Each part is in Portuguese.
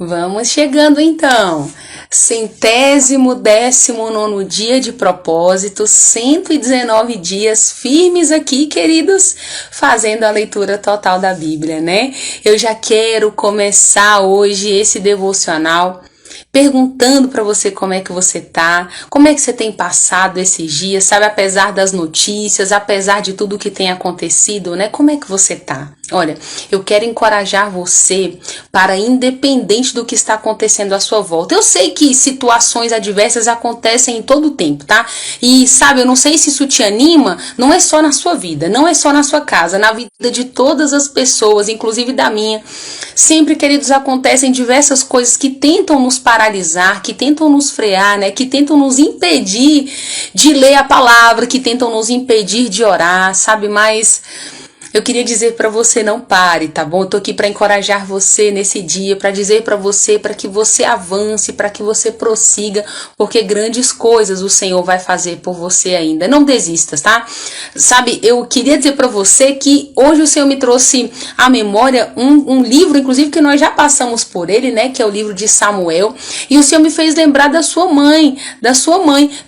Vamos chegando então. 119º dia de propósito, 119 dias firmes aqui, queridos, fazendo a leitura total da Bíblia, né? Eu já quero começar hoje esse devocional perguntando para você como é que você tá, como é que você tem passado esses dias, sabe, apesar das notícias, apesar de tudo que tem acontecido, né? Como é que você tá? Olha, eu quero encorajar você para, independente do que está acontecendo à sua volta. Eu sei que situações adversas acontecem em todo o tempo, tá? E sabe, eu não sei se isso te anima, não é só na sua vida, não é só na sua casa, na vida de todas as pessoas, inclusive da minha. Sempre, queridos, acontecem diversas coisas que tentam nos paralisar, que tentam nos frear, né? Que tentam nos impedir de ler a palavra, que tentam nos impedir de orar, sabe? Mas eu queria dizer para você, não pare, tá bom? Eu tô aqui para encorajar você nesse dia, para dizer para você, para que você avance, para que você prossiga, porque grandes coisas o Senhor vai fazer por você ainda. Não desista, tá? Sabe, eu queria dizer para você que hoje o Senhor me trouxe à memória um livro, inclusive que nós já passamos por ele, né? Que é o livro de Samuel. E o Senhor me fez lembrar da sua mãe,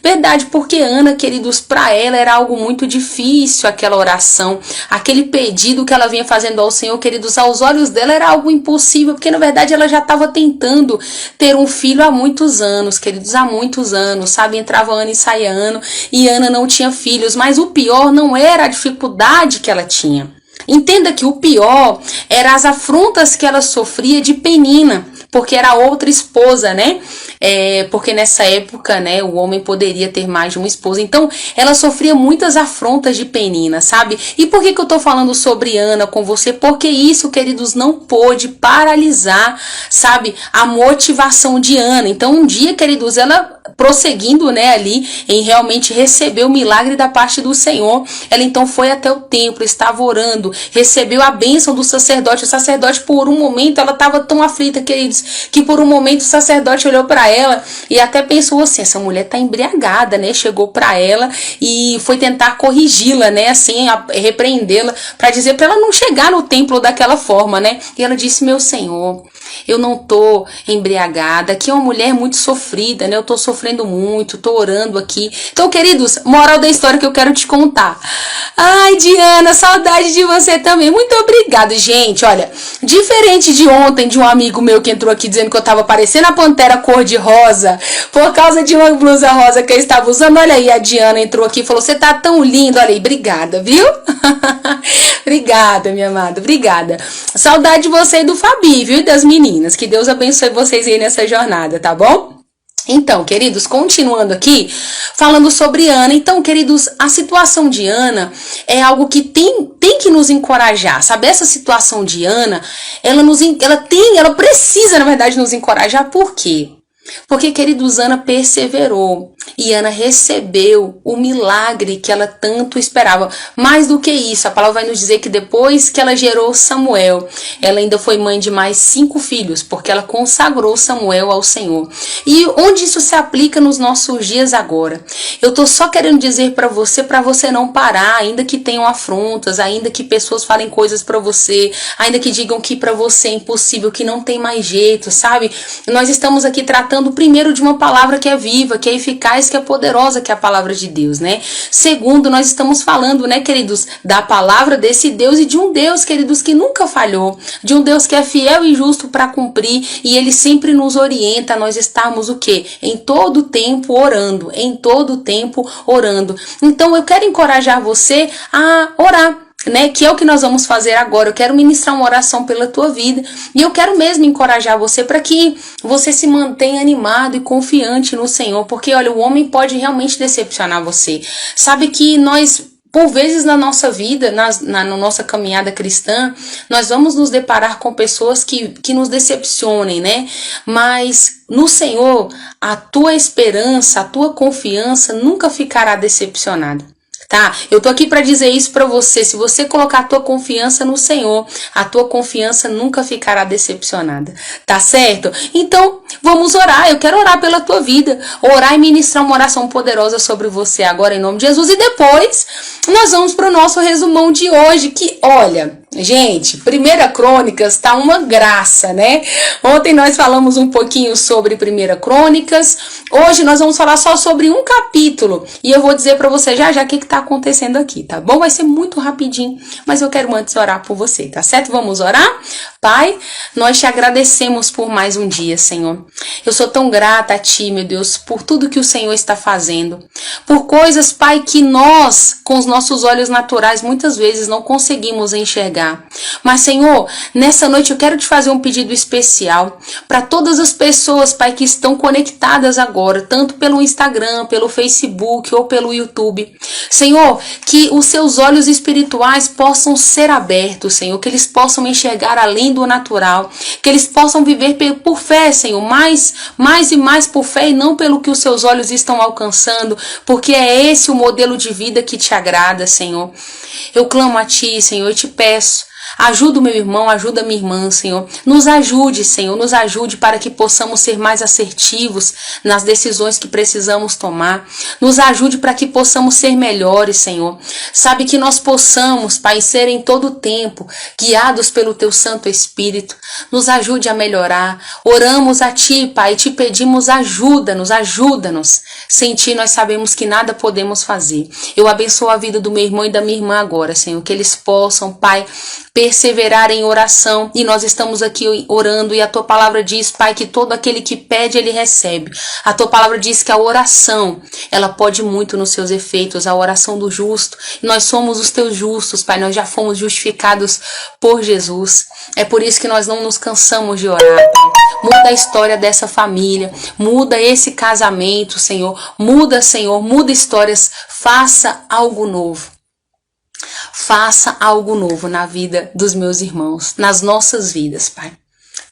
Verdade, porque Ana, queridos, para ela era algo muito difícil aquela oração, aquele pedido que ela vinha fazendo ao Senhor, queridos, aos olhos dela era algo impossível, porque na verdade ela já estava tentando ter um filho há muitos anos, queridos, há muitos anos, sabe, entrava ano e saía ano, e Ana não tinha filhos, mas o pior não era a dificuldade que ela tinha. Entenda que o pior era as afrontas que ela sofria de Penina, porque era outra esposa, né? Porque nessa época, né, o homem poderia ter mais de uma esposa. Então, ela sofria muitas afrontas de Penina, sabe? E por que eu tô falando sobre Ana com você? Porque isso, queridos, não pôde paralisar, sabe, a motivação de Ana. Então, um dia, queridos, ela prosseguindo, né, ali em realmente receber o milagre da parte do Senhor, ela então foi até o templo, estava orando, recebeu a bênção do sacerdote. O sacerdote, por um momento, ela estava tão aflita, queridos, que por um momento o sacerdote olhou para ela e até pensou assim, essa mulher tá embriagada, né? Chegou para ela e foi tentar corrigi-la, né? Assim, repreendê-la, para dizer para ela não chegar no templo daquela forma, né? E ela disse, meu Senhor, eu não tô embriagada, aqui é uma mulher muito sofrida, né? Eu tô sofrendo muito, tô orando aqui. Então, queridos, moral da história que eu quero te contar. Ai, Diana, saudade de você também. Muito obrigada, gente. Olha, diferente de ontem, de um amigo meu que entrou aqui dizendo que eu tava parecendo a pantera cor-de-rosa por causa de uma blusa rosa que eu estava usando. Olha aí, a Diana entrou aqui e falou, você tá tão linda. Olha aí, obrigada, viu? Obrigada, minha amada, obrigada. Saudade de você e do Fabi, viu? E das meninas. Que Deus abençoe vocês aí nessa jornada, tá bom? Então, queridos, continuando aqui, falando sobre Ana. Então, queridos, a situação de Ana é algo que tem que nos encorajar, sabe? Essa situação de Ana, ela precisa, na verdade, nos encorajar. Por quê? Porque, queridos, Ana perseverou e Ana recebeu o milagre que ela tanto esperava. Mais do que isso, a palavra vai nos dizer que depois que ela gerou Samuel, ela ainda foi mãe de mais 5 filhos, porque ela consagrou Samuel ao Senhor. E onde isso se aplica nos nossos dias agora? Eu tô só querendo dizer para você não parar, ainda que tenham afrontas, ainda que pessoas falem coisas para você, ainda que digam que para você é impossível, que não tem mais jeito, sabe? Nós estamos aqui tratando primeiro de uma palavra que é viva, que é eficaz, que é poderosa, que é a palavra de Deus, né? Segundo, nós estamos falando, né, queridos, da palavra desse Deus e de um Deus, queridos, que nunca falhou, de um Deus que é fiel e justo para cumprir, e ele sempre nos orienta a nós estarmos o quê? Em todo tempo orando, Então, eu quero encorajar você a orar, né, que é o que nós vamos fazer agora. Eu quero ministrar uma oração pela tua vida e eu quero mesmo encorajar você para que você se mantenha animado e confiante no Senhor, porque olha, o homem pode realmente decepcionar você. Sabe que nós, por vezes na nossa vida, na nossa caminhada cristã, nós vamos nos deparar com pessoas que nos decepcionem, né? Mas no Senhor, a tua esperança, a tua confiança nunca ficará decepcionada. Tá? Eu tô aqui para dizer isso para você. Se você colocar a tua confiança no Senhor, a tua confiança nunca ficará decepcionada. Tá certo? Então, vamos orar. Eu quero orar pela tua vida. Orar e ministrar uma oração poderosa sobre você agora em nome de Jesus. E depois, nós vamos pro nosso resumão de hoje. Que, olha, Gente, Primeira Crônicas tá uma graça, né? Ontem nós falamos um pouquinho sobre Primeira Crônicas. Hoje nós vamos falar só sobre um capítulo. E eu vou dizer pra você já o que tá acontecendo aqui, tá bom? Vai ser muito rapidinho, mas eu quero antes orar por você, tá certo? Vamos orar? Pai, nós te agradecemos por mais um dia, Senhor. Eu sou tão grata a Ti, meu Deus, por tudo que o Senhor está fazendo. Por coisas, Pai, que nós, com os nossos olhos naturais, muitas vezes não conseguimos enxergar. Mas, Senhor, nessa noite eu quero te fazer um pedido especial para todas as pessoas, Pai, que estão conectadas agora, tanto pelo Instagram, pelo Facebook ou pelo YouTube. Senhor, que os seus olhos espirituais possam ser abertos, Senhor, que eles possam enxergar além do natural, que eles possam viver por fé, Senhor, mais e mais por fé e não pelo que os seus olhos estão alcançando, porque é esse o modelo de vida que te agrada, Senhor. Eu clamo a Ti, Senhor, eu te peço. Ajuda o meu irmão, ajuda a minha irmã, Senhor. Nos ajude, Senhor, nos ajude para que possamos ser mais assertivos nas decisões que precisamos tomar. Nos ajude para que possamos ser melhores, Senhor. Sabe, que nós possamos, Pai, ser em todo o tempo guiados pelo Teu Santo Espírito. Nos ajude a melhorar. Oramos a Ti, Pai, e te pedimos ajuda-nos. Sem Ti nós sabemos que nada podemos fazer. Eu abençoo a vida do meu irmão e da minha irmã agora, Senhor, que eles possam, Pai, perseverar em oração, e nós estamos aqui orando, e a Tua palavra diz, Pai, que todo aquele que pede, ele recebe. A Tua palavra diz que a oração, ela pode muito nos seus efeitos, a oração do justo, e nós somos os Teus justos, Pai, nós já fomos justificados por Jesus. É por isso que nós não nos cansamos de orar, Pai. Muda a história dessa família, muda esse casamento, Senhor, muda histórias, faça algo novo. Faça algo novo na vida dos meus irmãos, nas nossas vidas, Pai.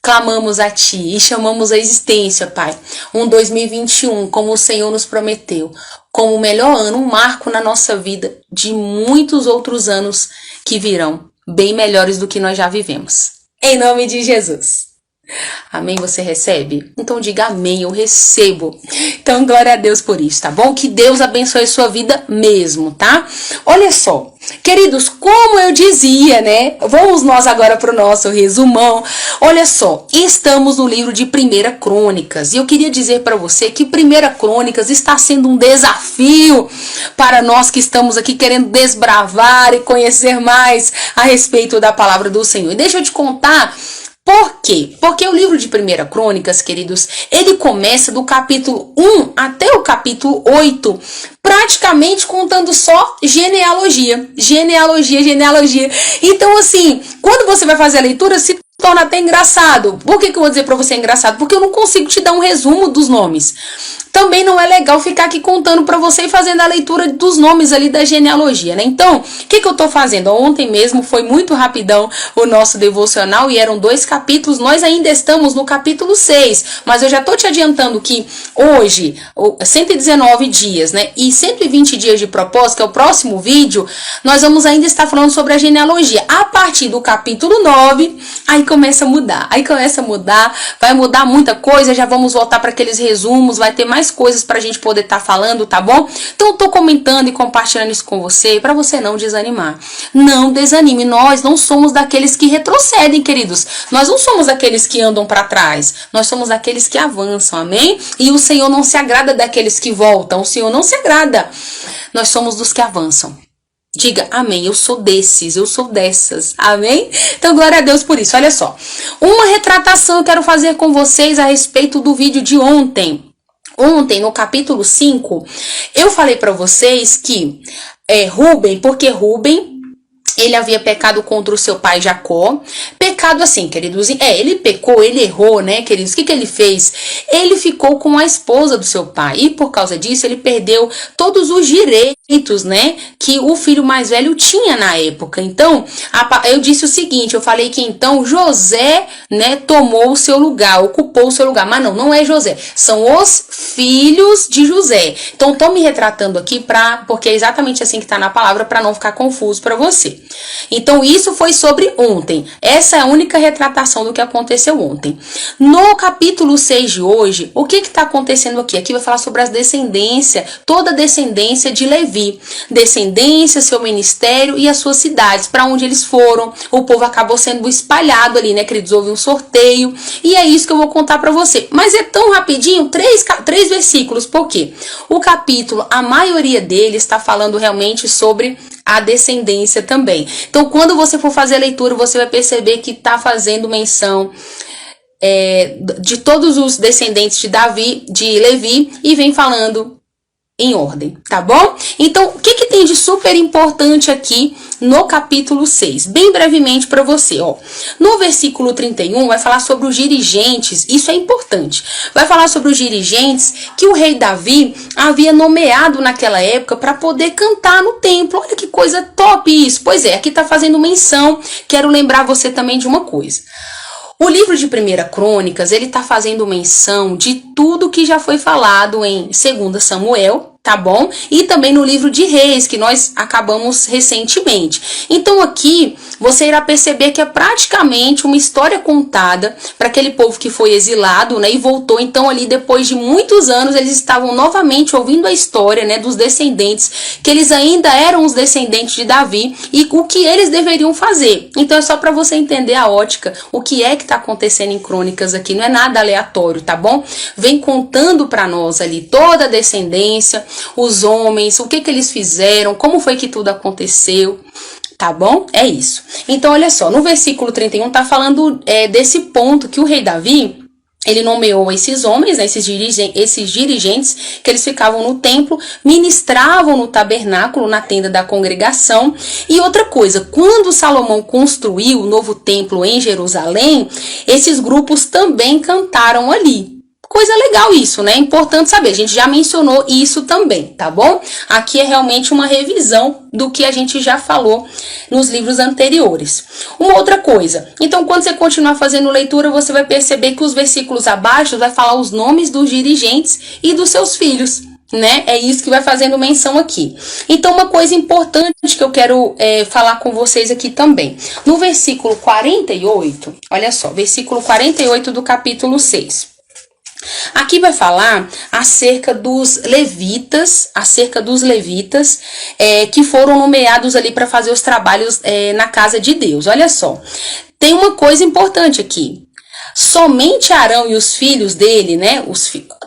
Clamamos a Ti e chamamos a existência, Pai, 2021, como o Senhor nos prometeu, como o melhor ano, um marco na nossa vida de muitos outros anos que virão, bem melhores do que nós já vivemos. Em nome de Jesus. Amém? Você recebe? Então diga amém, eu recebo. Então glória a Deus por isso, tá bom? Que Deus abençoe a sua vida mesmo, tá? Olha só, queridos, como eu dizia, né? Vamos nós agora para o nosso resumão. Olha só, estamos no livro de 1 Crônicas. E eu queria dizer para você que 1 Crônicas está sendo um desafio para nós que estamos aqui querendo desbravar e conhecer mais a respeito da palavra do Senhor. E deixa eu te contar. Por quê? Porque o livro de 1 Crônicas, queridos, ele começa do capítulo 1 até o capítulo 8, praticamente contando só genealogia. Então, assim, quando você vai fazer a leitura, se torna até engraçado. Por que eu vou dizer pra você engraçado? Porque eu não consigo te dar um resumo dos nomes. Também não é legal ficar aqui contando pra você e fazendo a leitura dos nomes ali da genealogia, né? Então, o que eu tô fazendo? Ontem mesmo foi muito rapidão o nosso devocional e eram 2 capítulos. Nós ainda estamos no capítulo 6, mas eu já tô te adiantando que hoje, 119 dias, né? E 120 dias de propósito, que é o próximo vídeo, nós vamos ainda estar falando sobre a genealogia. A partir do capítulo 9, aí começa a mudar. Vai mudar muita coisa, já vamos voltar para aqueles resumos, vai ter mais coisas pra gente poder estar falando, tá bom? Então eu tô comentando e compartilhando isso com você, pra você não desanimar. Não desanime, nós não somos daqueles que retrocedem, queridos. Nós não somos daqueles que andam pra trás, nós somos daqueles que avançam, amém? E o Senhor não se agrada daqueles que voltam, o Senhor não se agrada. Nós somos dos que avançam. Diga amém, eu sou desses, eu sou dessas, amém? Então glória a Deus por isso. Olha só, uma retratação eu quero fazer com vocês a respeito do vídeo de ontem. Ontem, no capítulo 5, eu falei para vocês que Rúben, porque Rúben, ele havia pecado contra o seu pai Jacó. Pecado assim, queridos. Ele pecou, ele errou, né, queridos? O que ele fez? Ele ficou com a esposa do seu pai. E por causa disso, ele perdeu todos os direitos, né, que o filho mais velho tinha na época. Então, eu disse o seguinte, eu falei que então José, né, tomou o seu lugar, ocupou o seu lugar. Mas não é José. São os filhos de José. Então, tô me retratando aqui porque é exatamente assim que tá na palavra, para não ficar confuso para você. Então isso foi sobre ontem. Essa é a única retratação do que aconteceu ontem. No capítulo 6 de hoje, o que está acontecendo aqui? Aqui vai falar sobre as descendências, toda a descendência de Levi. Davi, descendência, seu ministério e as suas cidades, para onde eles foram. O povo acabou sendo espalhado ali, né, queridos? Houve um sorteio, e é isso que eu vou contar para você. Mas é tão rapidinho, três versículos, por quê? O capítulo, a maioria dele está falando realmente sobre a descendência também. Então, quando você for fazer a leitura, você vai perceber que está fazendo menção de todos os descendentes de Davi, de Levi, e vem falando em ordem, tá bom? Então, o que tem de super importante aqui no capítulo 6? Bem brevemente para você, ó. No versículo 31 vai falar sobre os dirigentes, isso é importante. Vai falar sobre os dirigentes que o rei Davi havia nomeado naquela época para poder cantar no templo. Olha que coisa top isso. Pois é, aqui tá fazendo menção, quero lembrar você também de uma coisa. O livro de 1 Crônicas, ele tá fazendo menção de tudo que já foi falado em 2 Samuel, tá bom? E também no livro de Reis, que nós acabamos recentemente. Então aqui, você irá perceber que é praticamente uma história contada para aquele povo que foi exilado, né? E voltou, então ali depois de muitos anos, eles estavam novamente ouvindo a história, né? Dos descendentes, que eles ainda eram os descendentes de Davi e o que eles deveriam fazer. Então é só para você entender a ótica, o que é que tá acontecendo em Crônicas aqui, não é nada aleatório, tá bom? Vem contando para nós ali toda a descendência, os homens, o que eles fizeram, como foi que tudo aconteceu, tá bom? É isso. Então, olha só, no versículo 31 tá falando desse ponto que o rei Davi, ele nomeou esses homens, né, esses dirigentes, que eles ficavam no templo, ministravam no tabernáculo, na tenda da congregação. E outra coisa, quando Salomão construiu o novo templo em Jerusalém, esses grupos também cantaram ali. Coisa legal isso, né? Importante saber. A gente já mencionou isso também, tá bom? Aqui é realmente uma revisão do que a gente já falou nos livros anteriores. Uma outra coisa. Então, quando você continuar fazendo leitura, você vai perceber que os versículos abaixo vai falar os nomes dos dirigentes e dos seus filhos, né? É isso que vai fazendo menção aqui. Então, uma coisa importante que eu quero falar com vocês aqui também. No versículo 48, olha só, versículo 48 do capítulo 6. Aqui vai falar acerca dos levitas, que foram nomeados ali para fazer os trabalhos na casa de Deus. Olha só, tem uma coisa importante aqui. Somente Arão e os filhos dele, né,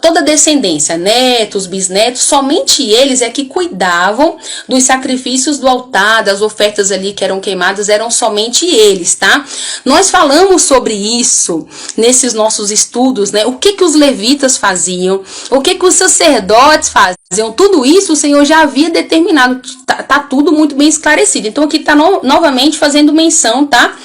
toda a descendência, netos, bisnetos, somente eles é que cuidavam dos sacrifícios do altar, das ofertas ali que eram queimadas, eram somente eles, tá? Nós falamos sobre isso nesses nossos estudos, né? O que os levitas faziam, o que os sacerdotes faziam, tudo isso o Senhor já havia determinado, tá tudo muito bem esclarecido. Então aqui tá novamente fazendo menção, tá?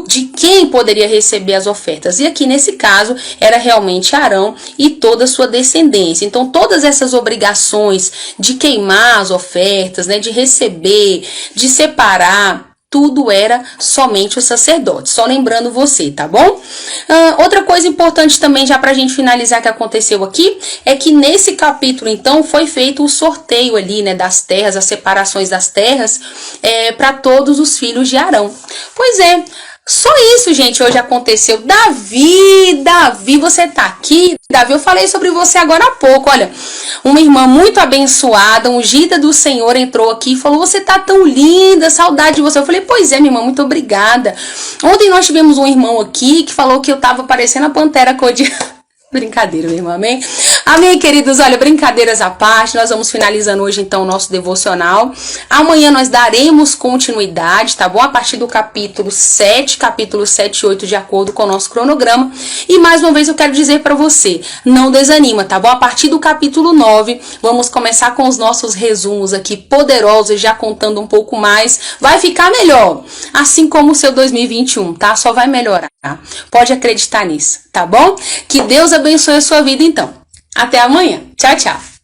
De quem poderia receber as ofertas. E aqui nesse caso era realmente Arão e toda a sua descendência. Então todas essas obrigações de queimar as ofertas, né, de receber, de separar, tudo era somente o sacerdote. Só lembrando você, tá bom? Outra coisa importante também, já pra gente finalizar, que aconteceu aqui, é que nesse capítulo, então, foi feito o sorteio ali, né, das terras, as separações das terras, para todos os filhos de Arão. Pois é, só isso, gente, hoje aconteceu. Davi, você tá aqui? Davi, eu falei sobre você agora há pouco, olha, uma irmã muito abençoada, ungida do Senhor, entrou aqui e falou, você tá tão linda, saudade de você. Eu falei, pois é, minha irmã, muito obrigada. Ontem nós tivemos um irmão aqui que falou que eu tava parecendo a Pantera Cor-de-Rosa. Brincadeira, meu irmão, amém? Amém, queridos, olha, brincadeiras à parte, nós vamos finalizando hoje, então, o nosso devocional. Amanhã nós daremos continuidade, tá bom? A partir do capítulo 7 e 8, de acordo com o nosso cronograma. E, mais uma vez, eu quero dizer para você, não desanima, tá bom? A partir do capítulo 9, vamos começar com os nossos resumos aqui, poderosos, já contando um pouco mais. Vai ficar melhor, assim como o seu 2021, tá? Só vai melhorar. Pode acreditar nisso, tá bom? Que Deus abençoe a sua vida, então. Até amanhã. Tchau, tchau.